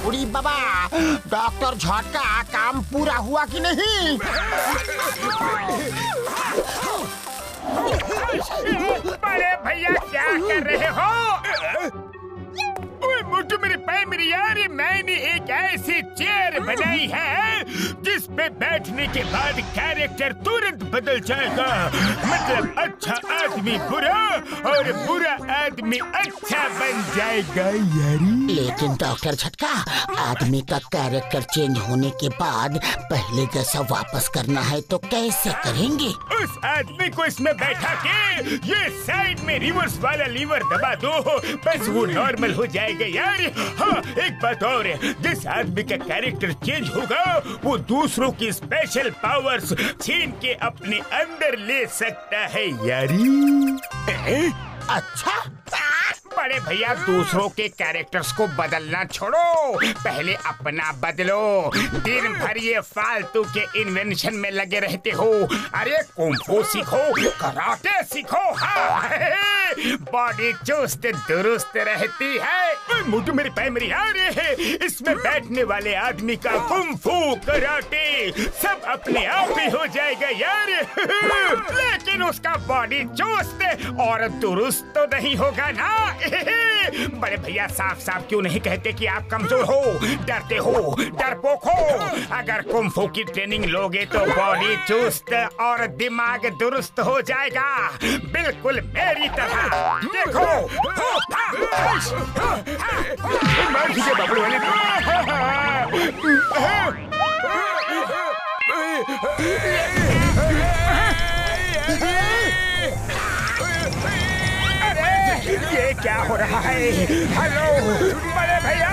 उड़ी बाबा, डॉक्टर झटका काम पूरा हुआ कि नहीं? बड़े भैया क्या कर रहे हो? मोटू मेरे पैर मेरी यार, मैंने एक ऐसी चेयर बनाई है जिस पे बैठने के बाद कैरेक्टर तुरंत बदल जाएगा। मतलब अच्छा आदमी बुरा और बुरा आदमी अच्छा बन जाएगा यारी। लेकिन डॉक्टर झटका, आदमी का कैरेक्टर चेंज होने के बाद पहले जैसा वापस करना है तो कैसे करेंगे? उस आदमी को इसमें बैठा के ये साइड में रिवर्स वाला लीवर दबा दो, बस वो नॉर्मल हो जाएगा यार। हाँ, एक बात और है, जिस आदमी का कैरेक्टर चेंज होगा वो दूसरों की स्पेशल पावर्स छीन के अपने अंदर ले सकता है यारी। अच्छा, बड़े भैया दूसरों के कैरेक्टर्स को बदलना छोड़ो, पहले अपना बदलो। दिन भर ये फालतू के इन्वेंशन में लगे रहते हो। अरे कुंफू सीखो, कराटे सीखो, हाँ बॉडी चुस्त दुरुस्त रहती है। मोटू मेरी पैर मेरी यार, इसमें बैठने वाले आदमी का कुंफू कराटे सब अपने आप ही हो जाएगा यार। लेकिन उसका बॉडी चुस्त और दुरुस्त तो नहीं होगा ना। बड़े भैया साफ साफ क्यों नहीं कहते कि आप कमजोर हो, डरते हो, डरपोक हो? अगर कुंफू की ट्रेनिंग लोगे तो बॉडी चुस्त और दिमाग दुरुस्त हो जाएगा, बिल्कुल मेरी तरह। देखो ये क्या हो रहा है? हेलो बड़े भैया,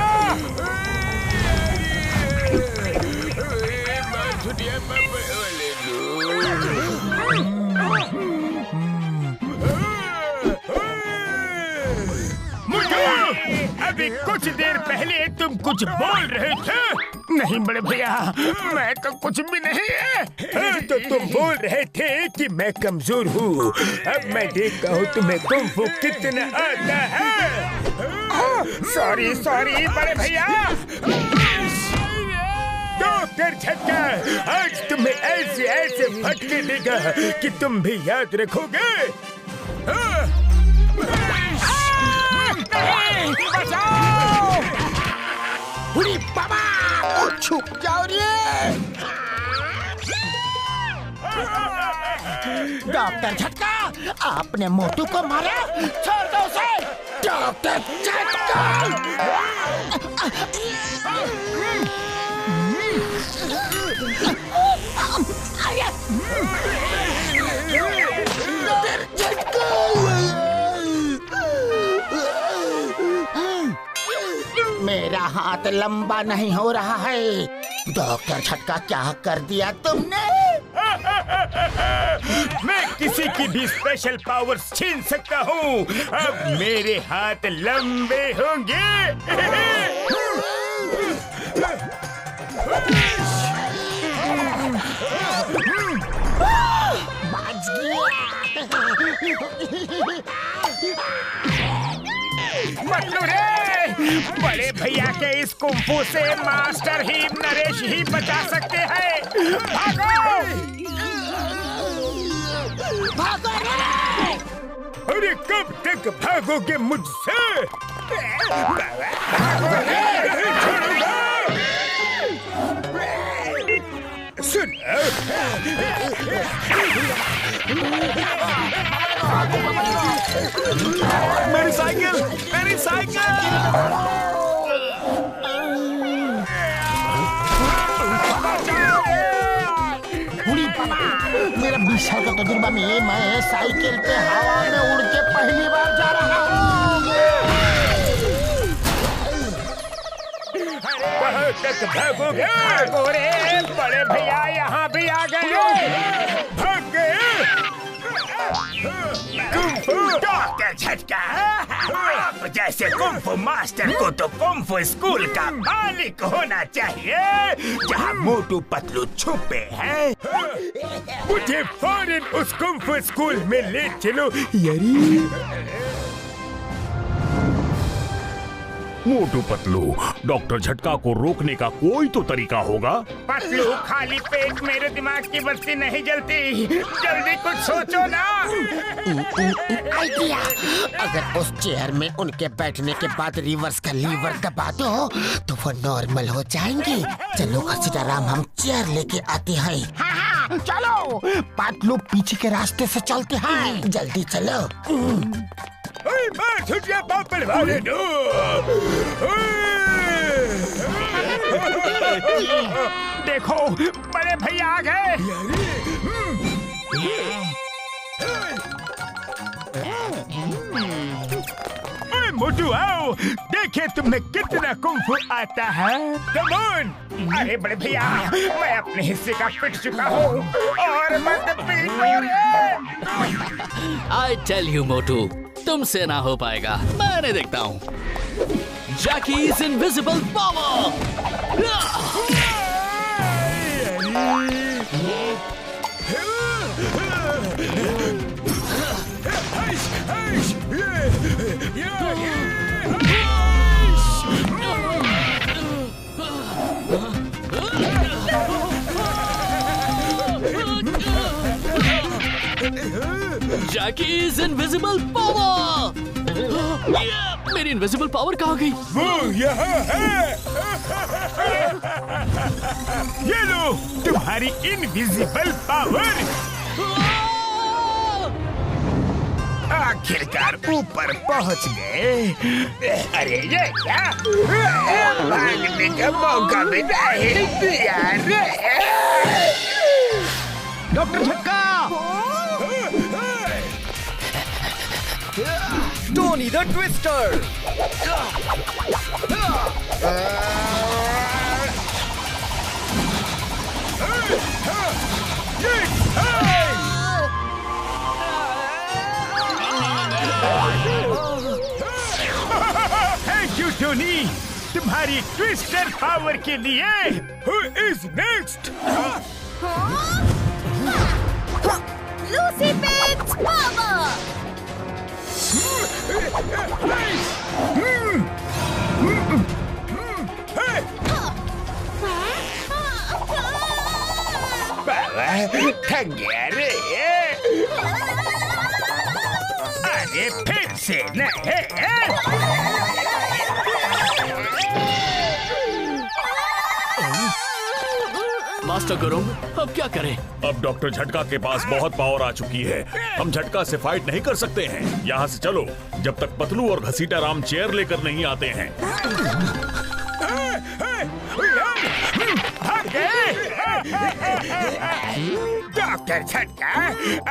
अभी कुछ देर पहले तुम कुछ बोल रहे थे। नहीं बड़े भैया, मैं तो कुछ भी नहीं है। तो तुम बोल रहे थे कि मैं कमजोर हूँ। अब मैं देखता हूँ तुम्हें कुंफू कितना आता है। सॉरी सॉरी बड़े भैया। डॉक्टर झटका आज तुम्हें ऐसे ऐसे फटके देगा कि तुम भी याद रखोगे। बचाओ! उड़ी बाबा, छुप जाओ रे। डॉक्टर झटका, आपने मोटू को मारा, छोड़ दो उसे। डॉक्टर झटका, मेरा हाथ लंबा नहीं हो रहा है। डॉक्टर झटका, क्या कर दिया तुमने? मैं किसी की भी स्पेशल पावर्स छीन सकता हूँ। अब मेरे हाथ लंबे होंगे। बच गया। मल्लू रे, बड़े भैया के इस कुंफू से मास्टर ही नरेश ही बचा सकते हैं। भागो! भागो रे! अरे कब तक भागोगे मुझसे? भागो रे! छोड़ूंगा! सुन, मेरी साइकिल, मेरी साइकिल! उड़ी बाबा, मेरा 20 साल का तजुर्बा में मैं साइकिल पे हवा में उड़ के पहली बार जा रहा हूँ। कहाँ तक भागोगे? भागो रे, बड़े भैया यहाँ भी आ गए। भाग गए। डॉक्टर झटका, आप जैसे कुंफू मास्टर को तो कुंफू स्कूल का मालिक होना चाहिए, जहाँ मोटू पतलू छुपे हैं। मुझे फौरन उस कुंफू स्कूल में ले चलो यारी। मोटू पतलू, डॉक्टर झटका को रोकने का कोई तो तरीका होगा। पतलू, खाली पेट मेरे दिमाग की बत्ती नहीं जलती, जल्दी कुछ सोचो ना। आइडिया, अगर उस चेयर में उनके बैठने के बाद रिवर्स का लीवर दबा दो तो वो नॉर्मल हो जाएंगे। चलो सीताराम, हम चेयर लेके आते हैं। हाँ, चलो। पतलू पीछे के रास्ते से चलते हैं, जल्दी चलो। देखो, बड़े भैया आ गए। मोटू आओ, देखे तुम्हें कितना कुंफू आता है। Come on. अरे बड़े भैया, मैं अपने हिस्से का पिट चुका हूँ और मत पीटो रे। I tell you, मोटू, तुमसे ना हो पाएगा। मैंने देखता हूँ। Jackie's invisible power. Jackie's invisible power. मेरी इनविजिबल पावर कहाँ गई? वो यहाँ है। ये लो तुम्हारी इनविजिबल पावर। आखिरकार ऊपर पहुँच गए। अरे ये क्या, भागने का मौका भी नहीं दिया रे। डॉक्टर झटका, Tony the twister. Thank you Tony, तुम्हारी ट्विस्टर पावर के लिए। Who is next? Lucy pets power. थक गया रे। अरे फिर से नहीं। मास्टर गुरुंग, अब क्या करें? अब डॉक्टर झटका के पास बहुत पावर आ चुकी है। हम झटका से फाइट नहीं कर सकते हैं। यहाँ से चलो, जब तक पतलू और घसीटा राम चेयर लेकर नहीं आते हैं। डॉक्टर झटका,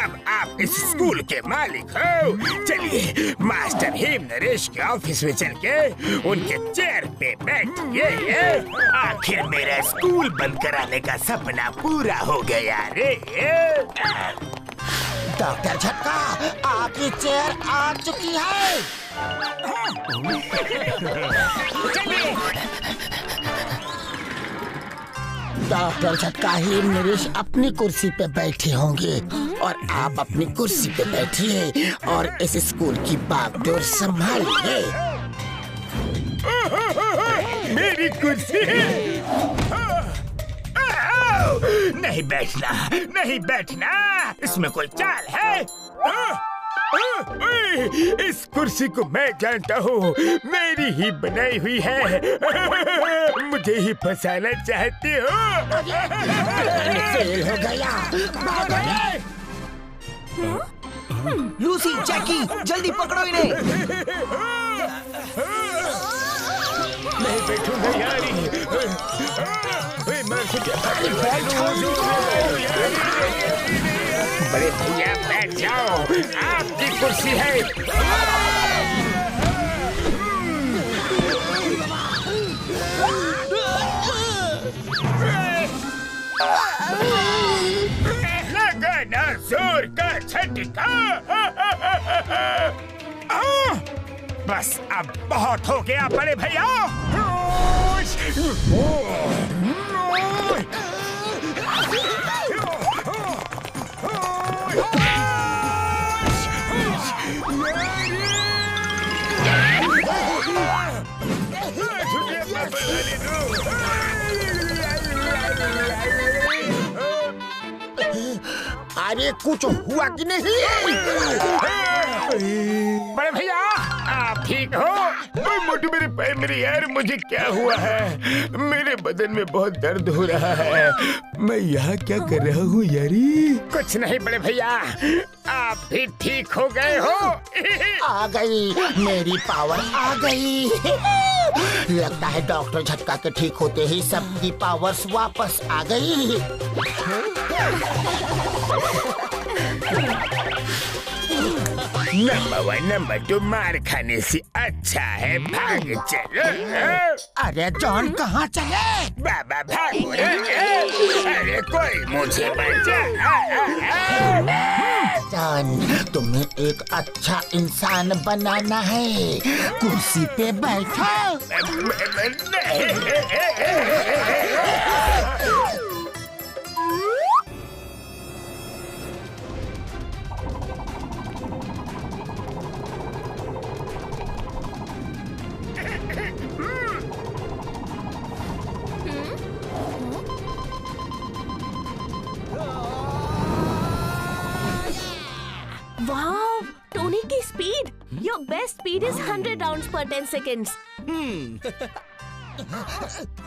अब आप इस स्कूल के मालिक हो। चलिए मास्टर हेम नरेश के ऑफिस में चल के उनके चेयर पे बैठिए। आखिर मेरा स्कूल बंद कराने का सपना पूरा हो गया रे। डॉक्टर झटका, आपकी चेयर आ चुकी है। डॉक्टर झटका, हेम नरेश अपनी कुर्सी पे बैठे होंगे और आप अपनी कुर्सी पे बैठिए और इस स्कूल की बागडोर संभालिए। मेरी कुर्सी। नहीं बैठना, नहीं बैठना, इसमें कोई चाल है। इस कुर्सी को मैं जानता हूँ, मेरी ही बनाई हुई है। मुझे ही फंसाना चाहते हो। फेल हो गया। लूसी, जैकी, जल्दी पकड़ो इन्हें। नहीं बैठूंगा यारी। बड़े भैया बैठ जाओ, आपकी कुर्सी है। लगाना जोर का झटका। बस अब बहुत हो गया बड़े भैया। अरे कुछ हुआ कि नहीं? बड़े भैया आप ठीक हो? मोटू मेरे पैर मेरे यार, मुझे क्या हुआ है? मेरे बदन में बहुत दर्द हो रहा है। मैं यहाँ क्या कर रहा हूँ यारी? कुछ नहीं बड़े भैया, आप भी ठीक हो गए हो? आ गई, मेरी पावर आ गई। लगता है डॉक्टर झटका के ठीक होते ही सबकी पावर्स वापस आ गई। नंबर 1 नंबर 2 मार खाने से अच्छा है भाग चलो। अरे जॉन कहाँ चले? बाबा भागो रे। अरे कोई मुझे बचा। जॉन, तुम्हें एक अच्छा इंसान बनाना है। कुर्सी पे बैठो। Wow, Tony की speed! Your best speed is 100 rounds per 10 seconds.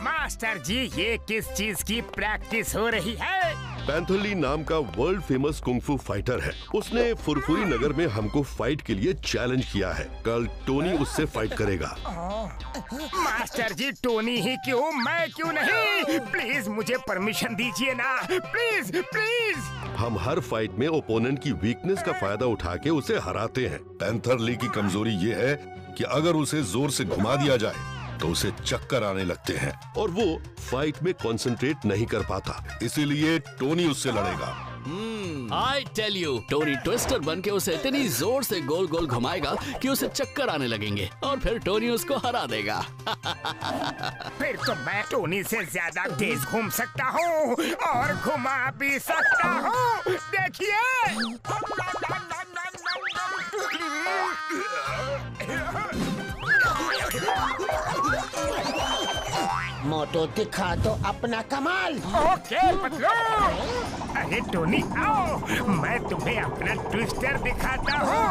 Master ji, ये किस चीज की प्रैक्टिस हो रही है? पैंथर ली नाम का वर्ल्ड फेमस कुंग-फू फाइटर है। उसने फुरफुरी नगर में हमको फाइट के लिए चैलेंज किया है। कल टोनी उससे फाइट करेगा। मास्टर जी, टोनी ही क्यों, मैं क्यों नहीं? प्लीज मुझे परमिशन दीजिए ना, प्लीज प्लीज। हम हर फाइट में ओपोनेंट की वीकनेस का फायदा उठा के उसे हराते हैं। पैंथर ली की कमजोरी ये है कि अगर उसे जोर से घुमा दिया जाए तो उसे चक्कर आने लगते हैं और वो फाइट में कंसंट्रेट नहीं कर पाता। इसीलिए टोनी उससे लड़ेगा। I tell you, Tony twister बन के उसे इतनी जोर से गोल गोल घुमाएगा कि उसे चक्कर आने लगेंगे और फिर टोनी उसको हरा देगा। फिर तो मैं टोनी से ज्यादा तेज घूम सकता हूँ और घुमा भी सकता हूँ। देखिए। मोटो, दिखा दो अपना कमाल। ओके पतलू। अरे टोनी आओ, मैं तुम्हें अपना ट्विस्टर दिखाता हूँ।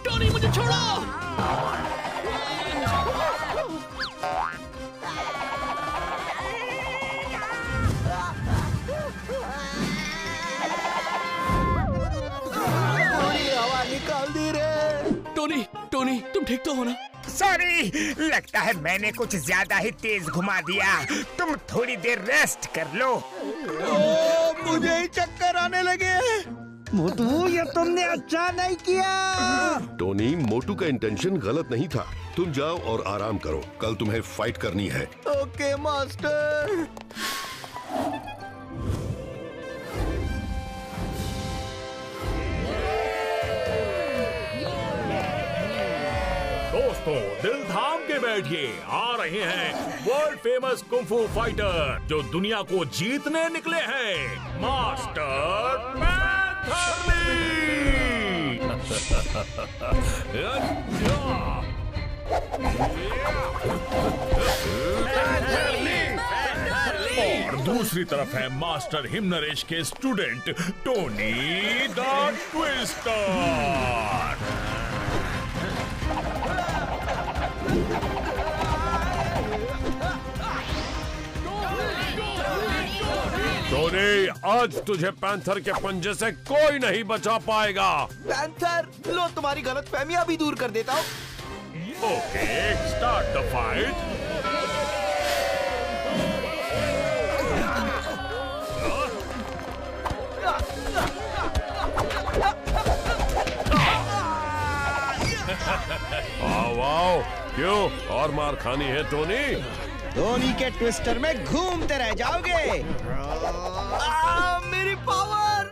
टोनी मुझे छोड़ो। टोनी तुम ठीक तो हो ना? सॉरी, लगता है मैंने कुछ ज्यादा ही तेज घुमा दिया। तुम थोड़ी देर रेस्ट कर लो। मुझे ही चक्कर आने लगे। मोटू, ये तुमने अच्छा नहीं किया। टोनी, मोटू का इंटेंशन गलत नहीं था। तुम जाओ और आराम करो, कल तुम्हें फाइट करनी है। Okay master. दोस्तों, दिल थाम के बैठिए, आ रहे हैं वर्ल्ड फेमस कुंग-फू फाइटर जो दुनिया को जीतने निकले हैं, मास्टर पैंथर ली। और दूसरी तरफ है मास्टर हिमनरेश के student Tony the twister. Tony, आज तुझे पैंथर के पंजे से कोई नहीं बचा पाएगा। पैंथर, लो तुम्हारी गलतफहमियां भी दूर कर देता हूँ। Okay, start the fight. आओ, क्यों और मार खानी है टोनी? धोनी के ट्विस्टर में घूमते रह जाओगे। मेरी पावर।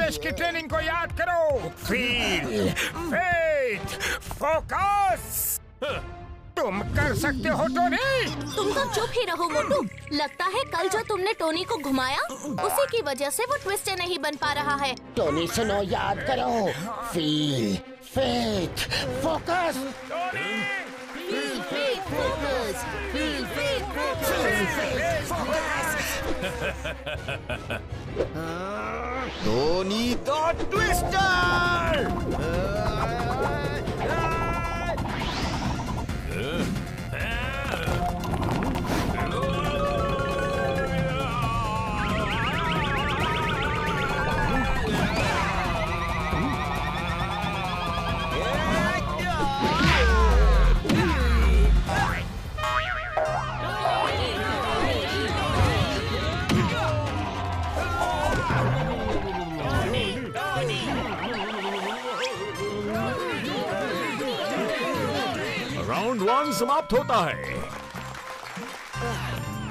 इंग्लिश की ट्रेनिंग को याद करो। Feel, faith, focus. तुम कर सकते हो टोनी। तुम तो चुप ही रहो मोटू। लगता है कल जो तुमने टोनी को घुमाया उसी की वजह से वो ट्विस्टर नहीं बन पा रहा है। टोनी सुनो, याद करो। Feel, faith, focus. Feel, faith, focus. Feel, faith, focus. Tony the twister. Round 1 समाप्त होता है।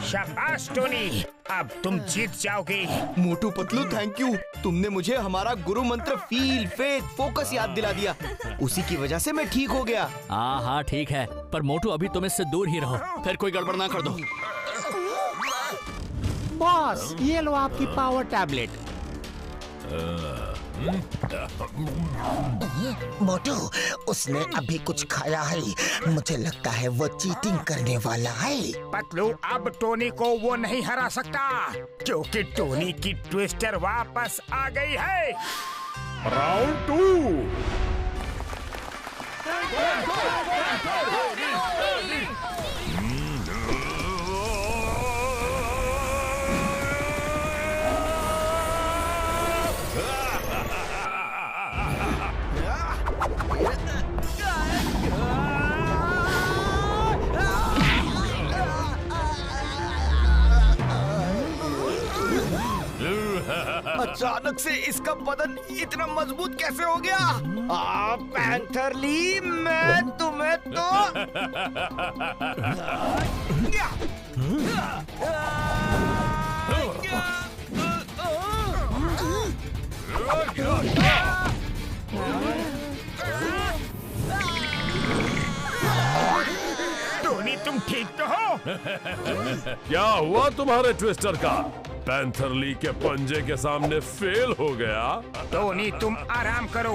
शाबाश टोनी, अब तुम जीत जाओगे। Motu Patlu, thank you. तुमने मुझे हमारा गुरु मंत्र फील, फेथ, फोकस याद दिला दिया। उसी की वजह से मैं ठीक हो गया। हाँ ठीक है, पर मोटू अभी तुम इससे दूर ही रहो, फिर कोई गड़बड़ ना कर दो। बॉस, ये लो आपकी पावर टैबलेट। मोटू, उसने अभी कुछ खाया है। मुझे लगता है वो चीटिंग करने वाला है। पतलू, अब टोनी को वो नहीं हरा सकता क्योंकि टोनी की ट्विस्टर वापस आ गई है। राउंड 2। अचानक से इसका बदन इतना मजबूत कैसे हो गया? पैंथरली, मैं तुम्हें तो टोनी, तुम ठीक तो हो? क्या हुआ तुम्हारे ट्विस्टर का? पैंथरली के पंजे के सामने फेल हो गया। टोनी, तुम आराम करो,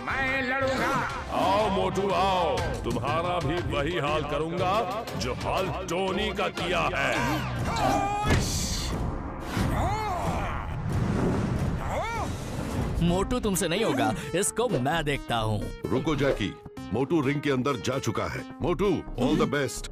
मैं लड़ूंगा। आओ मोटू आओ, तुम्हारा भी वही हाल करूंगा जो हाल टोनी का किया है। मोटू तुमसे नहीं होगा, इसको मैं देखता हूँ। रुको जैकी, मोटू रिंग के अंदर जा चुका है। मोटू, ऑल द बेस्ट।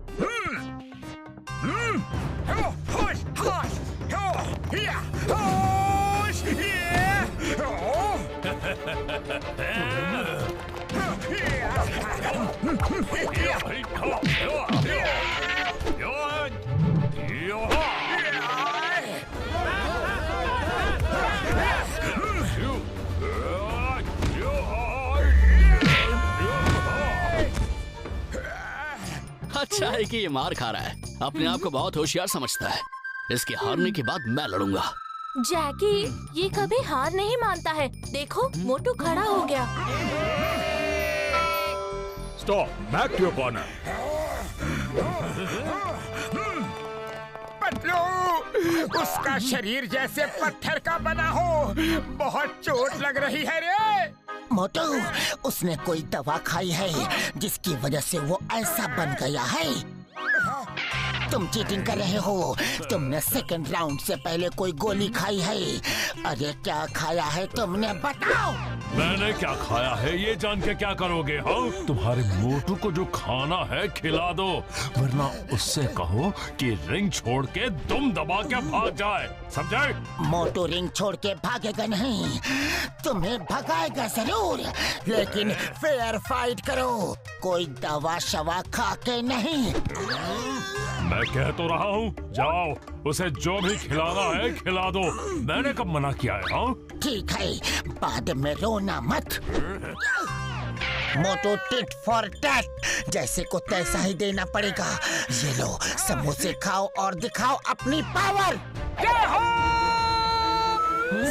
अच्छा है कि ये मार खा रहा है, अपने आप को बहुत होशियार समझता है। इसके हारने के बाद मैं लड़ूंगा। जैकी, ये कभी हार नहीं मानता है। देखो, मोटू खड़ा हो गया। Stop, back to your corner. Patlu, उसका शरीर जैसे पत्थर का बना हो। बहुत चोट लग रही है रे। मोटू, उसने कोई दवा खाई है जिसकी वजह से वो ऐसा बन गया है। तुम चीटिंग कर रहे हो। तुमने सेकंड राउंड से पहले कोई गोली खाई है। अरे क्या खाया है तुमने, बताओ। मैंने क्या खाया है ये जान के क्या करोगे? हाँ, तुम्हारे मोटू को जो खाना है खिला दो, वरना उससे कहो कि रिंग छोड़ के दुम दबा के भाग जाए, समझे? मोटू रिंग छोड़ के भागेगा नहीं, तुम्हें भगाएगा जरूर, लेकिन फेयर फाइट करो, कोई दवा शवा खा के नहीं। मैं कह तो रहा हूँ, जाओ उसे जो भी खिलाना है खिला दो। मैंने कब मना किया है? हाँ ठीक है, बाद में रोना मत। मोटू टिट फॉर टैट, जैसे को तैसा ही देना पड़ेगा। ये लो, समोसे खाओ और दिखाओ अपनी पावर। जय हो round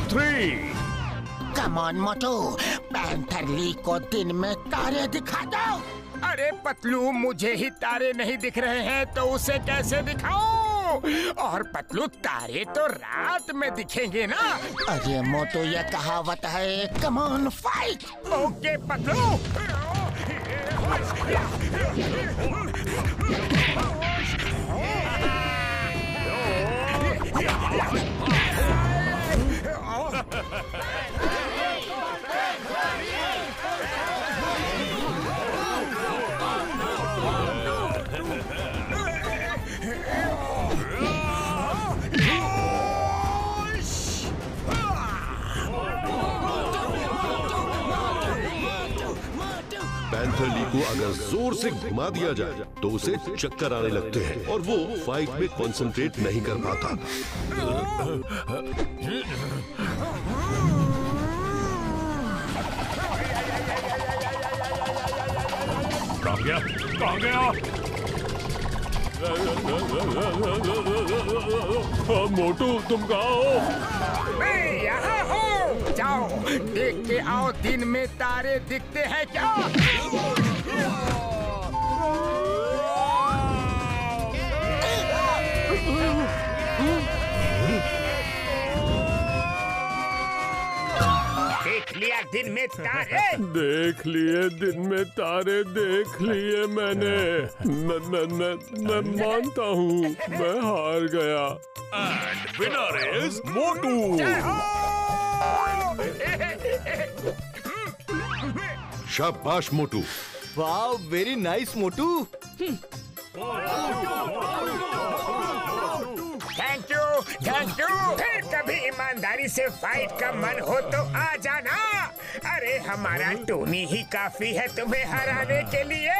3। Come on Motu, Panther Lee को दिन में तारे दिखा दो। अरे पतलू, मुझे ही तारे नहीं दिख रहे हैं तो उसे कैसे दिखाऊं? और पतलू, तारे तो रात में दिखेंगे ना। अरे मोटू, ये कहावत है। Come on fight. Okay Patlu. Panther Lee को अगर जोर से घुमा दिया जाए तो उसे चक्कर आने लगते हैं और वो फाइट में कंसंट्रेट नहीं कर पाता। कहाँ गया? मोटू, तुम कहाँ हो? मैं यहाँ हूँ। जाओ देख के आओ, दिन में तारे दिखते हैं क्या? देख लिया दिन में तारे? देख लिए दिन में तारे, देख लिए मैंने। मैं मानता हूँ, मैं हार गया। एंड विनर इज मोटू। शाबाश मोटू। वाह, very nice Motu. Thank you, thank you. फिर कभी ईमानदारी से फाइट का मन हो तो आ जाना। अरे हमारा टोनी ही काफी है तुम्हें हराने के लिए।